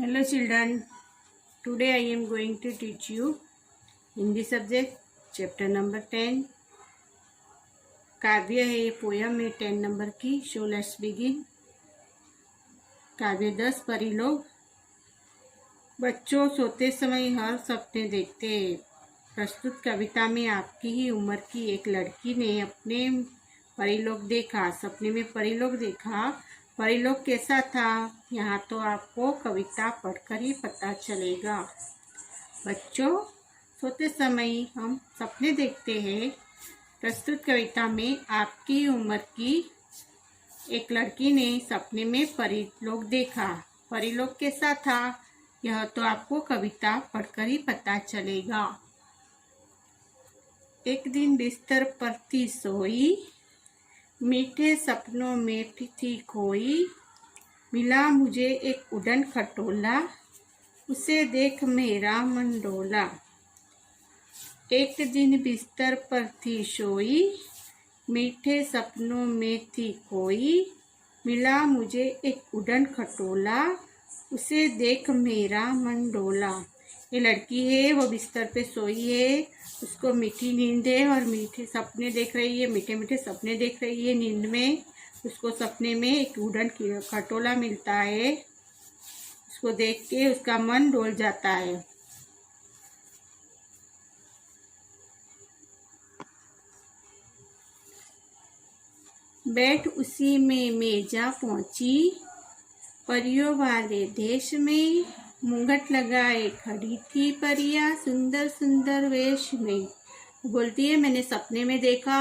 Hello children, today I am going to teach you Hindi subject chapter number 10. काव्य है ये poem है 10 number की. So let's begin. काव्य 10 परिलोक. बच्चों सोते समय हर सपने देखते हैं. प्रस्तुत कविता में आपकी ही उम्र की एक लड़की ने अपने परिलोक देखा. सपने में परिलोक देखा. परिलोक कैसा था यहाँ तो आपको कविता पढ़कर ही पता चलेगा. बच्चों सोते समय हम सपने देखते हैं. प्रस्तुत कविता में आपकी उम्र की एक लड़की ने सपने में परिलोक देखा. परिलोक कैसा था यह तो आपको कविता पढ़कर ही पता चलेगा. एक दिन बिस्तर पर थी सोई, मीठे सपनों में थी खोई. मिला मुझे एक उड़न खटोला, उसे देख मेरा मन डोला. एक दिन बिस्तर पर थी सोई, मीठे सपनों में थी खोई. मिला मुझे एक उड़न खटोला, उसे देख मेरा मन डोला. ये लड़की है वो बिस्तर पे सोई है. उसको मीठी नींद है और मीठे सपने देख रही है. मीठे मीठे सपने देख रही है नींद में. उसको सपने में एक उड़न खटोला मिलता है. उसको देख के उसका मन डोल जाता है. बैठ उसी में मैं जा पहुंची, परियों वाले देश में. मुंगट लगाए खड़ी थी परियां सुंदर सुंदर वेश में. बोलती है मैंने सपने में देखा,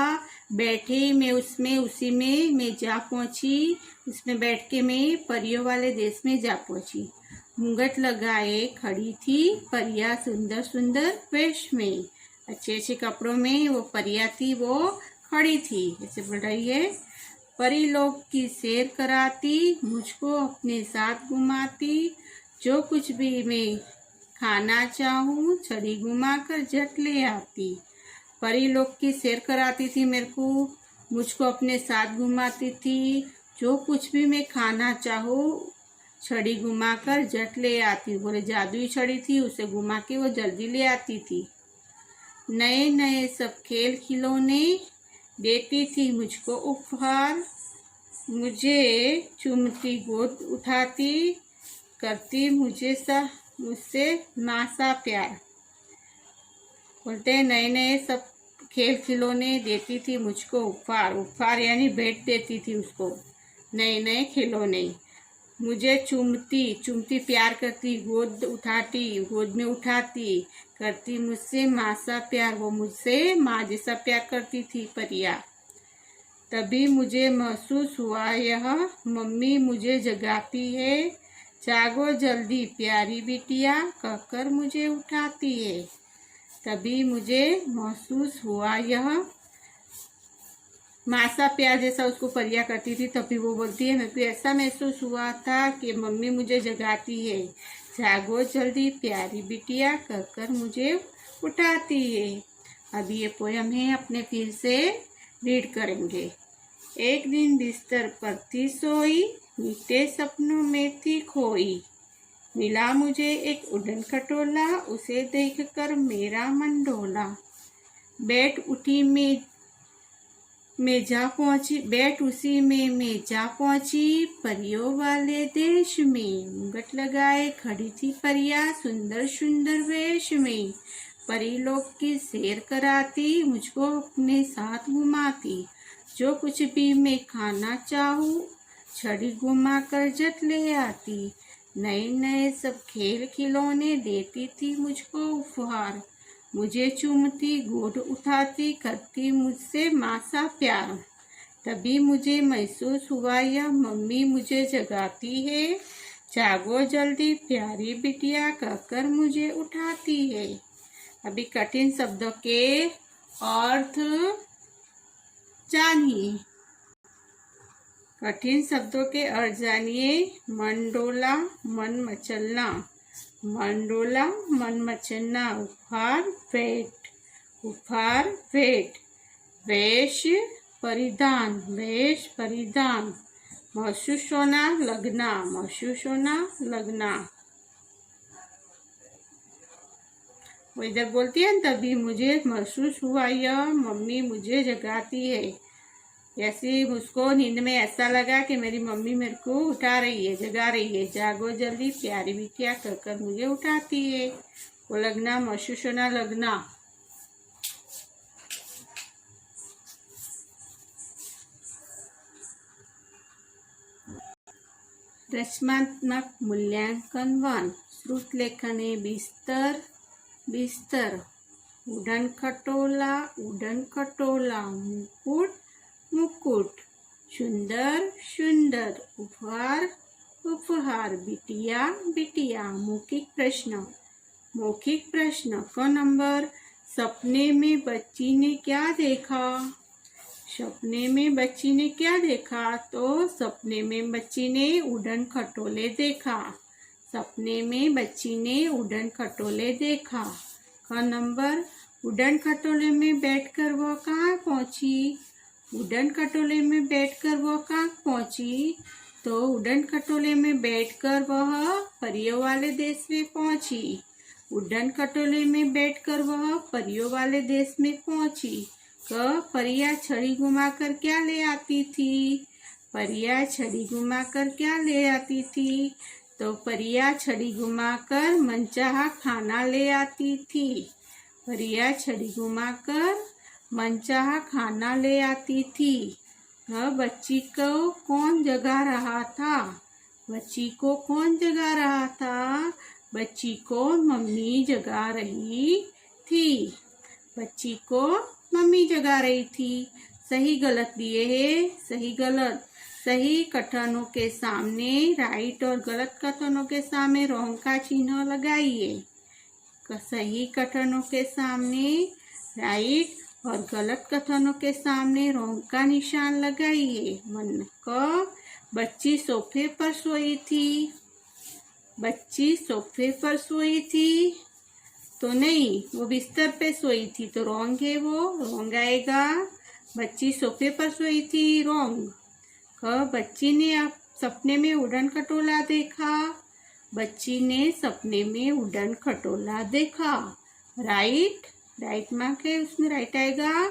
बैठे मैं उसमें उसी में मैं जा पहुंची. उसमें बैठ के मैं परियों वाले देश में जा पहुंची. मुंगट लगाए खड़ी थी परियां सुंदर सुंदर वेश में. अच्छे अच्छे कपड़ों में वो परियां थी, वो खड़ी थी. ऐसे बोल रही है. परिलोक की सैर कराती, मुझको अपने साथ घुमाती. जो कुछ भी मैं खाना चाहूँ छड़ी घुमाकर झट ले आती. परिलोक की सैर कराती थी मेरे को, मुझको अपने साथ घुमाती थी. जो कुछ भी मैं खाना चाहूँ छड़ी घुमाकर झट ले आती. बोले जादुई छड़ी थी, उसे घुमा के वो जल्दी ले आती थी. नए नए सब खेल खिलौने देती थी मुझको उपहार. मुझे चूमती गोद उठाती, करती मुझसे माँ सा प्यार. बोलते हैं नए नए सब खेल खिलौने देती थी मुझको उपहार. उपहार यानी भेंट देती थी उसको नए नए खिलौने. मुझे चूमती प्यार करती, गोद उठाती गोद में उठाती, करती मुझसे माँ सा प्यार. वो मुझसे माँ जैसा प्यार करती थी परिया. तभी मुझे महसूस हुआ यह मम्मी मुझे जगाती है. जागो जल्दी प्यारी बिटिया कहकर मुझे उठाती है. तभी मुझे महसूस हुआ यह माँ सा प्यार जैसा उसको परिया करती थी. तभी वो बोलती है मेरे को ऐसा महसूस हुआ था कि मम्मी मुझे जगाती है. जागो जल्दी प्यारी बिटिया कहकर मुझे उठाती है. अभी ये पोयम है अपने फिर से रीड करेंगे. एक दिन बिस्तर पर थी सोई, मीठे सपनों में थी खोई. मिला मुझे एक उड़न खटोला, उसे देखकर मेरा मन डोला. बैठ उसी में मैं जा पहुंची परियों वाले देश में. मुंगट लगाए खड़ी थी परियां सुंदर सुंदर वेश में. परिलोक की सैर कराती, मुझको अपने साथ घुमाती. जो कुछ भी मैं खाना चाहूँ छड़ी घुमा कर झट ले आती. नए नए सब खेल खिलौने देती थी मुझको उपहार. मुझे चूमती गोद उठाती, करती मुझसे माँ सा प्यार. तभी मुझे महसूस हुआ यह मम्मी मुझे जगाती है. जागो जल्दी प्यारी बिटिया कहकर मुझे उठाती है. अभी कठिन शब्दों के अर्थ जानिए. कठिन शब्दों के अर्थ जानिए. मंडोला मन मचलना, मंडोला मन मचलना. उपहार भेंट. वेश परिधान. महसूस होना लगना. वो इधर बोलती है ना, तभी मुझे महसूस हुआ यह मम्मी मुझे जगाती है। जैसे उसको नींद में ऐसा लगा कि मेरी मम्मी मेरे को उठा रही है, जगा रही है। जागो जल्दी प्यारी बिटिया कहकर मुझे उठाती है। वो लगना, महसूस होना, लगना। रचनात्मक मूल्यांकन 1। श्रुत लेखने बिस्तर बिस्तर, उड़न खटोला उड़न खटोला, मुकुट मुकुट, सुंदर सुंदर, उपहार उपहार, बिटिया बिटिया। मौखिक प्रश्न क नंबर। सपने में बच्ची ने क्या देखा? सपने में बच्ची ने क्या देखा? तो सपने में बच्ची ने उड़न खटोले देखा। सपने में बच्ची ने उड़न खटोले देखा। क नंबर। उड़न खटोले में बैठकर वह कहाँ पहुंची? उड़न खटोले में बैठकर वह कहाँ पहुंची? तो उड़न खटोले में बैठकर वह परियों वाले देश में पहुंची। उड़न खटोले में बैठकर वह परियों वाले देश में पहुंची। परियां छड़ी घुमाकर क्या ले आती थी? परियां छड़ी घुमाकर क्या ले आती थी? तो परियां छड़ी घुमाकर मनचाहा खाना ले आती थी। परियां छड़ी घुमाकर मनचाहा खाना ले आती थी। बच्ची को कौन जगा रहा था? बच्ची को कौन जगा रहा था? बच्ची को मम्मी जगा रही थी। बच्ची को मम्मी जगा रही थी। सही गलत दिए है, सही गलत। सही कथनों के सामने राइट और गलत कथनों के सामने रॉन्ग का चिन्ह लगाइए। सही कथनों के सामने राइट और गलत कथनों के सामने रॉन्ग का निशान लगाइए। मन क बच्ची सोफे पर सोई थी। बच्ची सोफे पर सोई थी तो नहीं, वो बिस्तर पे सोई थी, तो रॉन्ग है, वो रॉन्ग आएगा। बच्ची सोफे पर सोई थी, रॉन्ग। बच्ची ने सपने में उड़न खटोला देखा। बच्ची ने सपने में उड़न खटोला देखा। राइट, राइट मार्क है, उसमें राइट आएगा।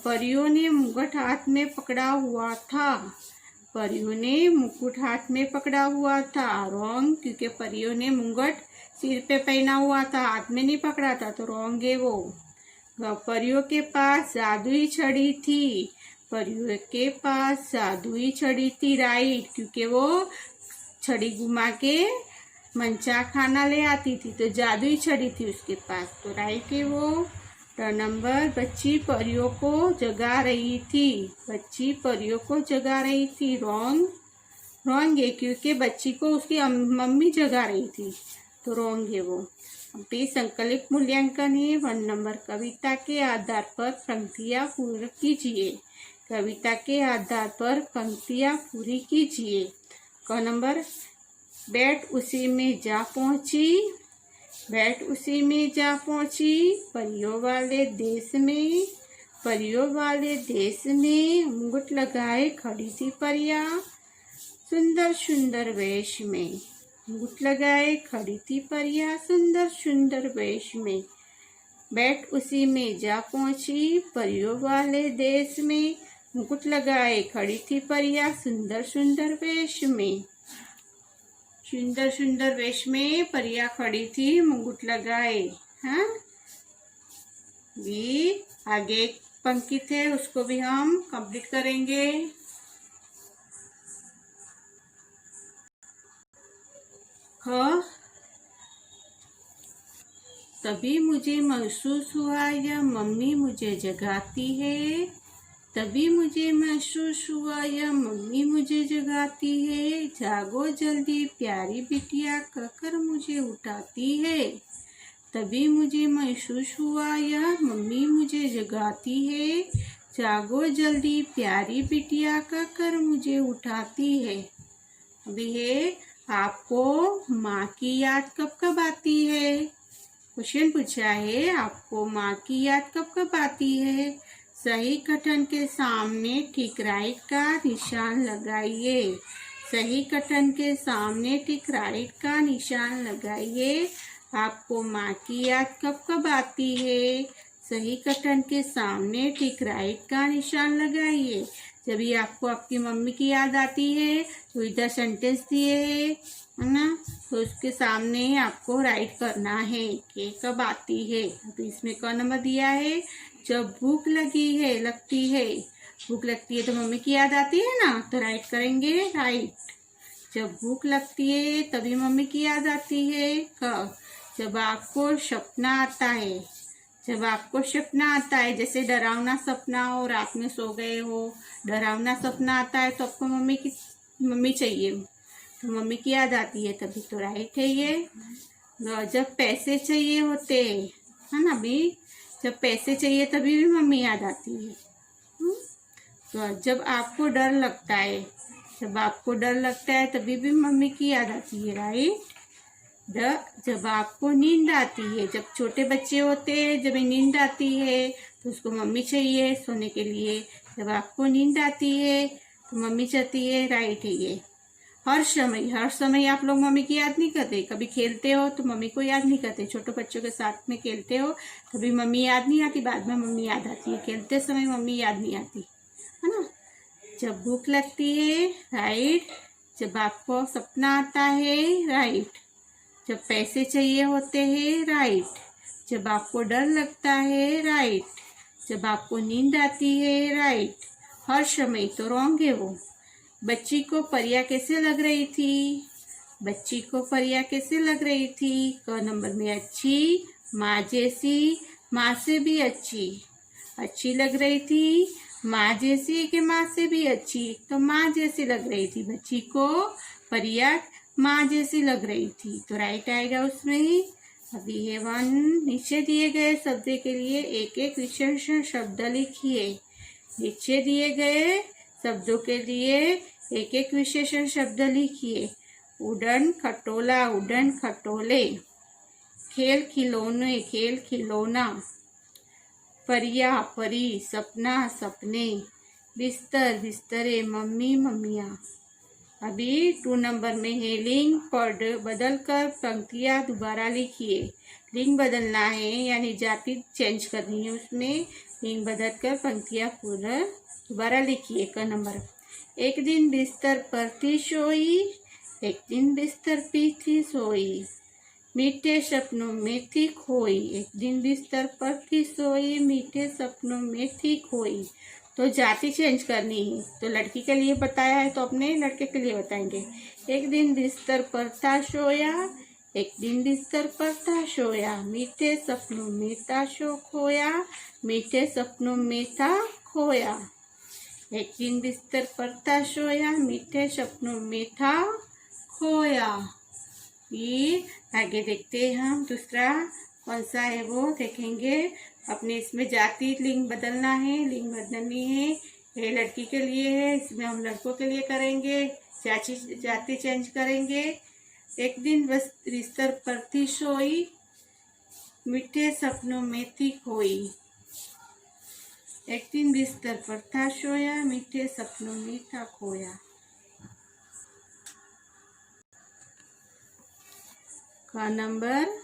परियों ने मुकुट हाथ में पकड़ा हुआ था। परियों ने मुकुट हाथ में पकड़ा हुआ था, रॉन्ग, क्योंकि परियों ने मुकुट सिर पे पहना हुआ था, हाथ में नहीं पकड़ा था, तो रॉन्ग है वो। परियों के पास जादुई छड़ी थी। परियों के पास जादुई छड़ी थी, राइट, क्योंकि वो छड़ी घुमा के मनचा खाना ले आती थी, तो जादुई छड़ी थी उसके पास, तो राइट है वो। नंबर। बच्ची परियों को जगा रही थी। बच्ची परियों को जगा रही थी, रॉन्ग, रॉन्ग है, क्योंकि बच्ची को उसकी मम्मी जगा रही थी, तो रॉन्ग है वो। संकलित मूल्यांकन है 1 नंबर। कविता के आधार पर पंक्तियां पूरी कीजिए। कविता के आधार पर पंक्तियां पूरी कीजिए। क नंबर। बैठ उसी में जा पहुंची। बैठ उसी में जा पहुंची, परियों वाले देश में। परियों वाले देश में मुकुट लगाए खड़ी थी परियां, सुंदर सुंदर वेश में। मुकुट लगाए खड़ी थी परियां, सुंदर सुंदर वेश में। बैठ उसी में जा पहुंची, परियों वाले देश में। मुकुट लगाए खड़ी थी परियां, सुंदर सुंदर वेश में। सुंदर सुंदर वेश में परियां खड़ी थी, मुकुट लगाए। हाँ, भी आगे एक पंक्ति थे, उसको भी हम कंप्लीट करेंगे। तभी मुझे महसूस हुआ यह मम्मी मुझे जगाती है। तभी मुझे महसूस हुआ यह मम्मी मुझे जगाती है। जागो जल्दी प्यारी बिटिया कहकर मुझे उठाती है। तभी मुझे महसूस हुआ यह मम्मी मुझे जगाती है। जागो जल्दी प्यारी बिटिया कहकर मुझे उठाती है। अभी है, आपको माँ की याद कब कब आती है? क्वेश्चन पूछा है, आपको माँ की याद कब कब आती है? सही कथन के सामने ठीक राइट का निशान लगाइए। सही कथन के सामने ठीक राइट का निशान लगाइए। आपको माँ की याद कब कब आती है? सही कटन के सामने ठीक राइट का निशान लगाइए। जब भी आपको आपकी मम्मी की याद आती है तो इधर सेंटेंस दिए है ना, तो उसके सामने आपको राइट करना है कि कब आती है। तो इसमें क नंबर दिया है, जब भूख लगती है। भूख लगती है तो मम्मी की याद आती है ना, तो राइट करेंगे राइट। जब भूख लगती है तभी मम्मी की याद आती है। कब? जब आपको सपना आता है। जब आपको सपना आता है, जैसे डरावना सपना हो, रात में सो गए हो, डरावना सपना आता है तो आपको मम्मी चाहिए, तो मम्मी की याद आती है, तभी तो राइट है ये। जब पैसे चाहिए होते है ना भी, जब पैसे चाहिए तभी भी मम्मी याद आती है। तो जब आपको डर लगता है, जब आपको डर लगता है तभी भी मम्मी की याद आती है, राइट। जब आपको नींद आती है, जब छोटे बच्चे होते हैं, जब नींद आती है तो उसको मम्मी चाहिए सोने के लिए। जब आपको नींद आती है तो मम्मी चाहती है, राइट है ये। हर समय आप लोग मम्मी की याद नहीं करते। कभी खेलते हो तो मम्मी को याद नहीं करते। छोटे बच्चों के साथ में खेलते हो तभी मम्मी याद नहीं आती, बाद में मम्मी याद आती है। खेलते समय मम्मी याद नहीं आती, है ना। जब भूख लगती है, राइट। जब आपको सपना आता है, राइट। जब पैसे चाहिए होते हैं, राइट। जब आपको डर लगता है, राइट। जब आपको नींद आती है, राइट। हर समय तो रॉन्ग है वो। बच्ची को परिया कैसे लग रही थी? बच्ची को परिया कैसे लग रही थी? क नंबर में अच्छी, माँ जैसी, माँ से भी अच्छी। अच्छी लग रही थी, माँ जैसी कि माँ से भी अच्छी? तो माँ जैसी लग रही थी बच्ची को, परिया माँ जैसी लग रही थी, तो राइट आएगा उसमें ही। अभी है 1। नीचे दिए गए शब्द के लिए एक एक विशेषण शब्द लिखिए। नीचे दिए गए शब्दों के लिए एक एक विशेषण शब्द लिखिए। उड़न खटोला, उड़न खटोले। खेल खिलौने, खेल खिलौना। परिया, परी, सपना, सपने। बिस्तर, बिस्तरे, मम्मी, मम्मियाँ। अभी 2 नंबर में है लिंग पद बदल कर पंक्तियाँ दोबारा लिखिए। लिंग बदलना है यानी जाति चेंज करनी है, उसमें लिंग बदल कर पंक्तियाँ पूरा दोबारा लिखिए। क नंबर। एक दिन बिस्तर पर थी सोई, एक दिन बिस्तर पे थी सोई, मीठे सपनों में थी खोई। एक दिन बिस्तर पर थी सोई, मीठे सपनों में थी खोई। तो जाति चेंज करनी है, तो लड़की के लिए बताया है तो अपने लड़के के लिए बताएंगे। एक दिन बिस्तर पर था सोया, एक दिन बिस्तर पर था सोया, मीठे सपनों में था सो खोया, मीठे सपनों में था खोया। एक दिन बिस्तर पर था सोया, मीठे सपनों में था खोया। ये आगे देखते हैं हम, दूसरा कौन सा है वो देखेंगे। अपने इसमें जाति लिंग बदलना है, लिंग बदलनी है। ये लड़की के लिए है, इसमें हम लड़कों के लिए करेंगे, जाति चेंज करेंगे। एक दिन बस बिस्तर पर थी सोई, मीठे सपनों में थी खोई। एक दिन बिस्तर पर था सोया, मीठे सपनों में था खोया। का नंबर।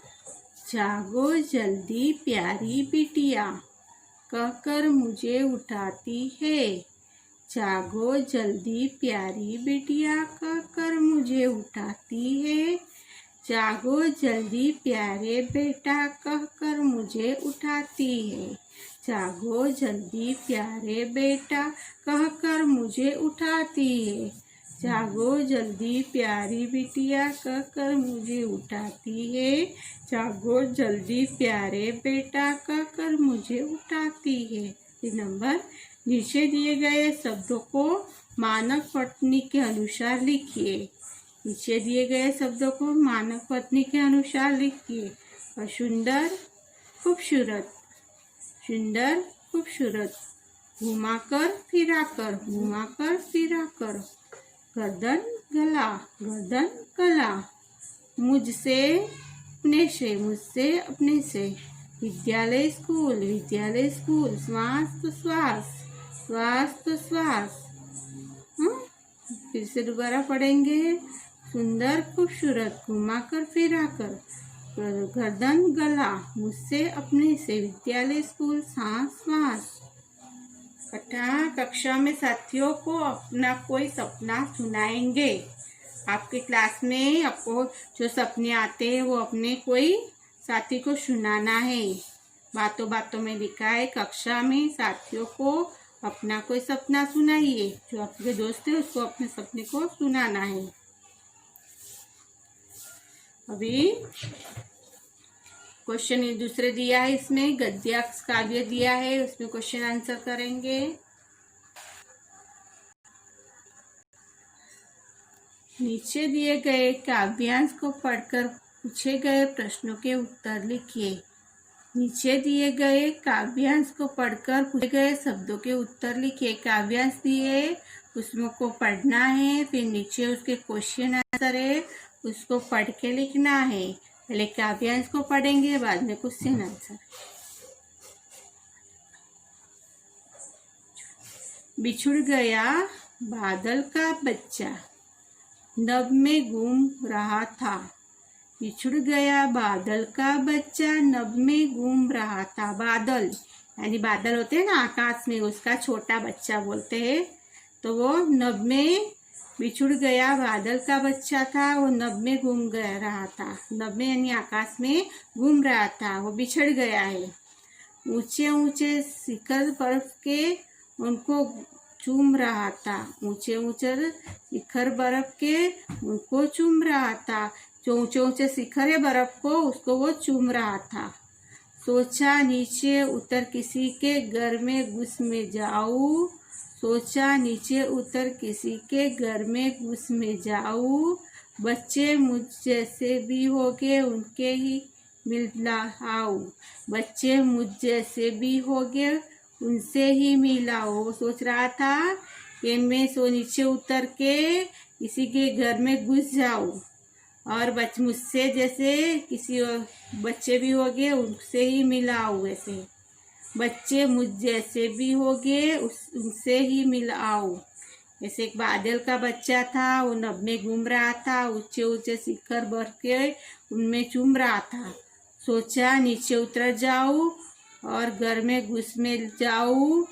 जागो जल्दी प्यारी बिटिया, कहकर मुझे उठाती है। जागो जल्दी प्यारी बिटिया, कहकर मुझे उठाती है। जागो जल्दी प्यारे बेटा, कहकर मुझे उठाती है। जागो जल्दी प्यारे बेटा, कहकर मुझे उठाती है। जागो जल्दी प्यारी बिटिया, कहकर मुझे उठाती है। जागो जल्दी प्यारे बेटा, कहकर मुझे उठाती है। ये नंबर। नीचे दिए गए शब्दों को मानक पत्नी के अनुसार लिखिए। नीचे दिए गए शब्दों को मानक पत्नी के अनुसार लिखिए। और सुंदर, खूबसूरत, सुंदर, खूबसूरत, घुमाकर फिराकर, घुमाकर फिराकर, गर्दन गला, गर्दन गला, मुझसे अपने से, मुझसे अपने से, विद्यालय स्कूल, विद्यालय स्कूल, श्वास तो श्वास, श्वास तो श्वास। फिर से दोबारा पढ़ेंगे। सुंदर, खूबसूरत, घुमाकर फिराकर, गर्दन गला, मुझसे अपने से विद्यालय स्कूल सांस वास। कक्षा में साथियों को अपना कोई सपना सुनाएंगे। आपके क्लास में आपको जो सपने आते हैं वो अपने कोई साथी को सुनाना है। बातों बातों में लिखा है कक्षा में साथियों को अपना कोई सपना सुनाइए। जो आपके दोस्त है उसको अपने सपने को सुनाना है। अभी क्वेश्चन दूसरे दिया है, इसमें गद्य काव्य दिया है, उसमें क्वेश्चन आंसर करेंगे। नीचे दिए गए काव्यांश को पढ़कर पूछे गए प्रश्नों के उत्तर लिखिए। नीचे दिए गए काव्यांश को पढ़कर पूछे गए शब्दों के उत्तर लिखिए। काव्यांश दिए उसमें को पढ़ना है, फिर नीचे उसके क्वेश्चन आंसर है, उसको पढ़ के लिखना है। पहले काव्यांश को पढ़ेंगे, बाद में क्वेश्चन आंसर। बिछुड़ गया बादल का बच्चा, नभ में घूम रहा था। बिछुड़ गया बादल का बच्चा, नभ में घूम रहा था। बादल यानी बादल होते हैं ना आकाश में, उसका छोटा बच्चा बोलते हैं। तो वो नभ में बिछुड़ गया बादल का बच्चा था, वो नभ में घूम रहा था। नभ में यानी आकाश में घूम रहा था, वो बिछड़ गया है। ऊंचे ऊंचे शिखर बर्फ के उनको चूम रहा था। ऊंचे ऊंचे शिखर बर्फ के उनको चूम रहा था। जो ऊंचे ऊंचे शिखर है बर्फ को, उसको वो चूम रहा था। सोचा नीचे उतर किसी के घर में घुस में जाऊं। सोचा नीचे उतर किसी के घर में घुस में जाऊं। बच्चे मुझ जैसे भी होगे उनके ही मिला आओ। बच्चे मुझ जैसे भी होगे उनसे ही मिलाओ। वो सोच रहा था कि मैं नीचे उतर के किसी के घर में घुस जाऊं और मुझसे जैसे किसी बच्चे भी होगे उनसे ही मिलाओ। वैसे बच्चे मुझ जैसे भी होगे उनसे ही मिलाओ। ऐसे एक बादल का बच्चा था, वो नभ में घूम रहा था, ऊंचे ऊंचे शिखर बढ़ के उनमें चूम रहा था। सोचा नीचे उतर जाऊं और घर में घुस में जाऊं।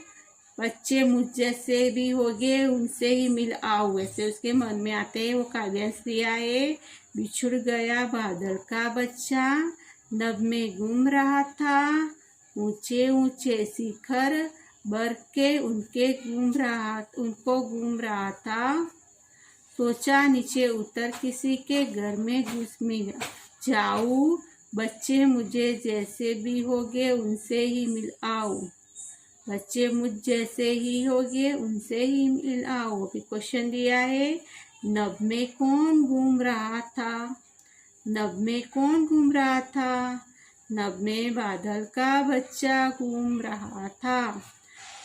बच्चे मुझ जैसे भी होगे उनसे ही मिल आओ। ऐसे उसके मन में आते हैं। वो काव्यांश दिया है। बिछुड़ गया बादल का बच्चा, नभ में घूम रहा था। ऊंचे ऊंचे शिखर बढ़ के उनको घूम रहा था। सोचा नीचे उतर किसी के घर में घुस में जाऊं। बच्चे मुझे जैसे भी होगे उनसे ही मिल आओ। बच्चे मुझ जैसे ही होगे उनसे ही मिल आओ। अभी क्वेश्चन दिया है, नभ में कौन घूम रहा था। नभ में कौन घूम रहा था। नभ में बादल का बच्चा घूम रहा था।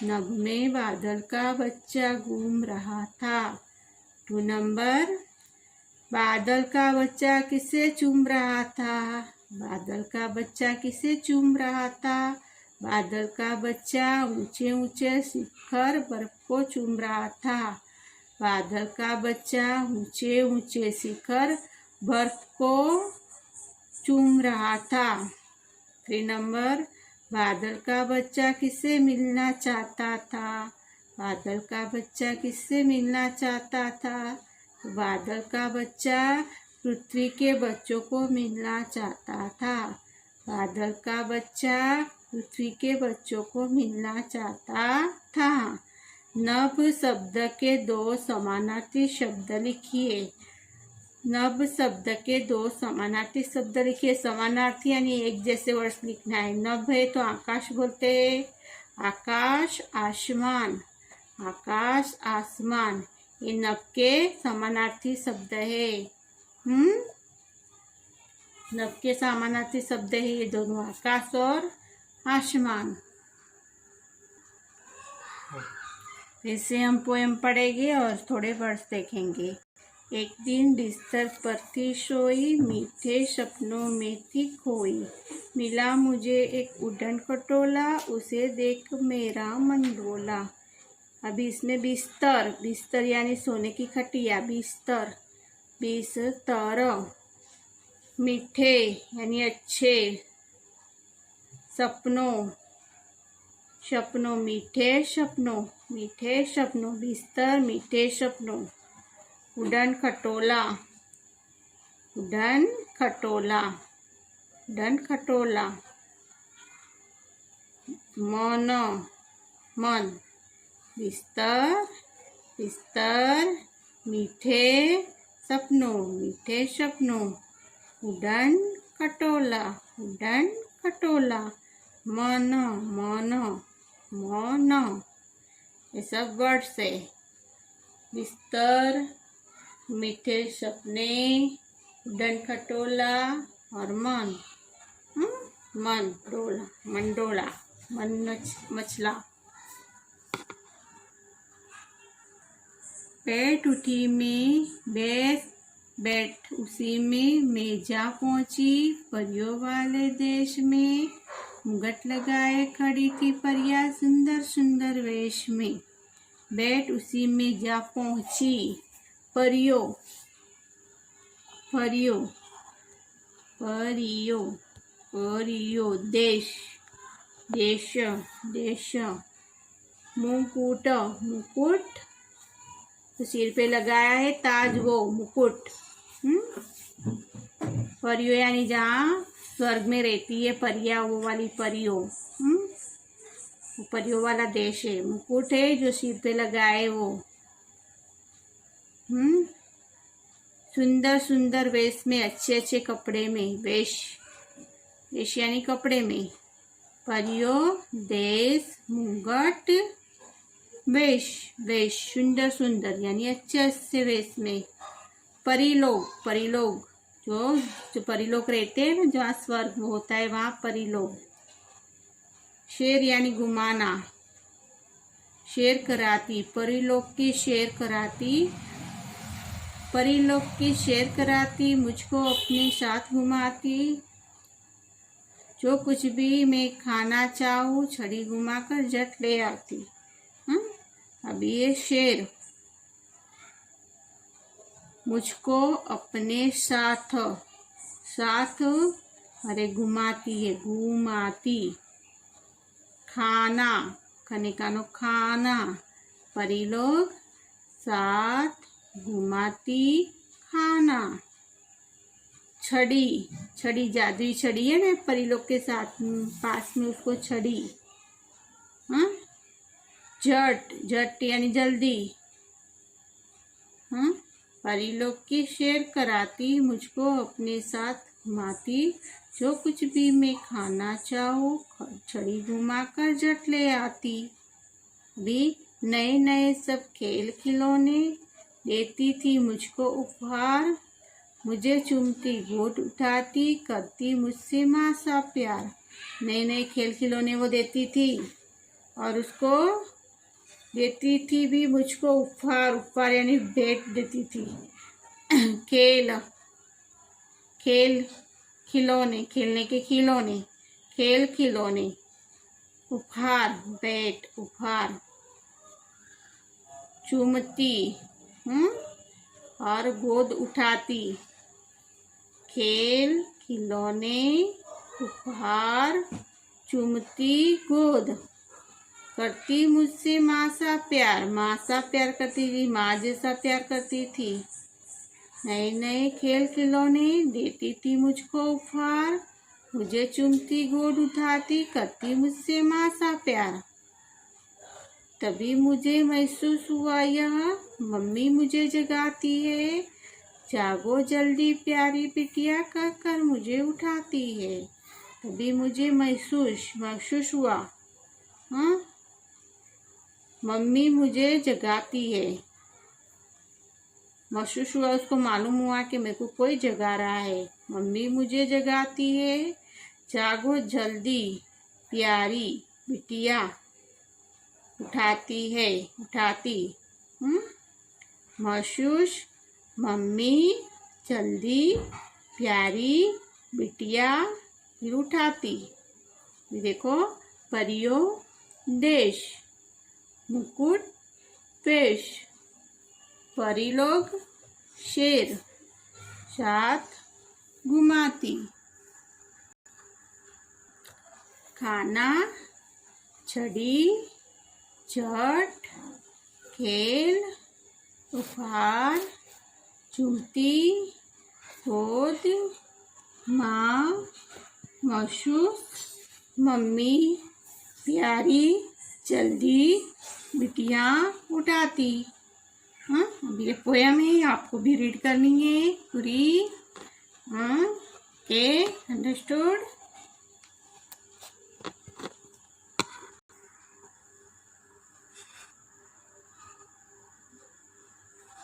नभ में बादल का बच्चा घूम रहा था। 2 नंबर, बादल का बच्चा किसे चूम रहा था। बादल का बच्चा किसे चूम रहा था। बादल का बच्चा ऊंचे ऊंचे शिखर बर्फ को चूम रहा था। बादल का बच्चा ऊंचे ऊंचे शिखर बर्फ को चूम रहा था। 3 नंबर, बादल का बच्चा किससे मिलना चाहता था। बादल का बच्चा किससे मिलना चाहता था। बादल का बच्चा पृथ्वी के बच्चों को मिलना चाहता था। बादल का बच्चा पृथ्वी के बच्चों को मिलना चाहता था। नभ शब्द के 2 समानार्थी शब्द लिखिए। नभ शब्द के 2 समानार्थी शब्द लिखिए। समानार्थी यानी एक जैसे वर्ड लिखना है। नभ है तो आकाश बोलते हैं। आकाश, आसमान। आकाश, आसमान, ये नभ के समानार्थी शब्द है। नभ के समानार्थी शब्द है ये दोनों, आकाश और आसमान। ऐसे हम पोएम पढ़ेंगे और थोड़े वर्ड्स देखेंगे। एक दिन बिस्तर पर थी सोई, मीठे सपनों में थी खोई। मिला मुझे एक उड़न खटोला, उसे देख मेरा मन डोला। अभी इसमें बिस्तर, बिस्तर यानी सोने की खटिया, बिस्तर, बिस्तर। मीठे यानी अच्छे, सपनों, सपनों मीठे सपनों, मीठे सपनों, बिस्तर मीठे सपनों, उड़न खटोला, उड़न खटोला, उड़न खटोला, मन, मन, बिस्तर, बिस्तर, मीठे सपनों, मीठे सपनों, उड़न खटोला, उड़न खटोला, मन, मन, मन, ये सब वर्ड्स है। बिस्तर, मीठे सपने, उड़न खटोला और मन, मन डोला, मंडोला, मन मछला। बैठ उठी में बैठ उसी में मैं जा पहुंची, परियों वाले देश में मुगट लगाए खड़ी थी परियां सुंदर सुंदर वेश में। बैठ उसी में जा पहुंची, परियों, परियों, परियों, परियों, देश, देश, देश, मुकुट, मुकुट तो सिर पे लगाया है ताज, वो मुकुट। परियों यानी जहाँ स्वर्ग में रहती है परियां, वो वाली परियों, वो परियों वाला देश है। मुकुट है जो सिर पे लगाए वो। सुंदर सुंदर वेश में, अच्छे अच्छे कपड़े में, वेश, वेश यानी कपड़े में। परियों, देश, मुगट, वेश, वेश, सुंदर सुंदर यानी अच्छे अच्छे वेश में। परिलोक, परिलोक जो परिलोक रहते हैं ना, जहाँ स्वर्ग होता है वहाँ परिलोक। शेर यानी घुमाना, शेर कराती, परिलोक की शेर कराती, परिलोक की शेर कराती, मुझको अपने साथ घुमाती, जो कुछ भी मैं खाना चाहूँ छड़ी घुमाकर झट ले आती। अभी ये शेर, मुझको अपने साथ, साथ अरे घुमाती है, घुमाती, खाना, खाने का नो खाना, परिलोक साथ घुमाती खाना। छड़ी, छड़ी जादुई छड़ी है ना, परिलोक के साथ पास में उसको छड़ी। झट, झट यानी जल्दी। परिलोक की शेर कराती, मुझको अपने साथ घुमाती, जो कुछ भी मैं खाना चाहूँ छड़ी घुमाकर झट ले आती। भी नए नए सब खेल खिलौने देती थी मुझको उपहार, मुझे चूमती गोद उठाती, करती मुझसे माँ सा प्यार। नए नए खेल खिलौने वो देती थी और उसको देती थी भी मुझको उपहार, उपहार यानी भेंट देती थी। खेल, खेल खिलौने, खेलने के खिलौने, खेल खिलौने, उपहार भेंट, उपहार। चूमती और गोद उठाती, खेल खिलौने, उपहार, चूमती गोद, करती मुझसे माँ सा प्यार, माँ सा प्यार करती थी, माँ जैसा प्यार करती थी। नए नए खेल खिलौने देती थी मुझको उपहार, मुझे चूमती गोद उठाती, करती मुझसे माँ सा प्यार। तभी मुझे महसूस हुआ यह, मम्मी मुझे जगाती है, जागो जल्दी प्यारी बिटिया कहकर मुझे उठाती है। तभी मुझे महसूस हुआ, मम्मी मुझे जगाती है। महसूस हुआ, उसको मालूम हुआ कि मेरे को कोई जगा रहा है। मम्मी मुझे जगाती है, जागो जल्दी प्यारी बिटिया उठाती है, उठाती। महसूस, मम्मी जल्दी प्यारी बिटिया फिर उठाती। देखो, परियों, देश, मुकुट, पेश, परिलोक, शेर, साथ घुमाती। खाना, छड़ी, चट, खेल, उपहार, चूंटी, होद, माँ, महसूस, मम्मी, प्यारी, जल्दी, बिटिया उठाती। हाँ, अब ये पोयम है, आपको भी रीड करनी है पूरी। हाँ, के अंडरस्टूड।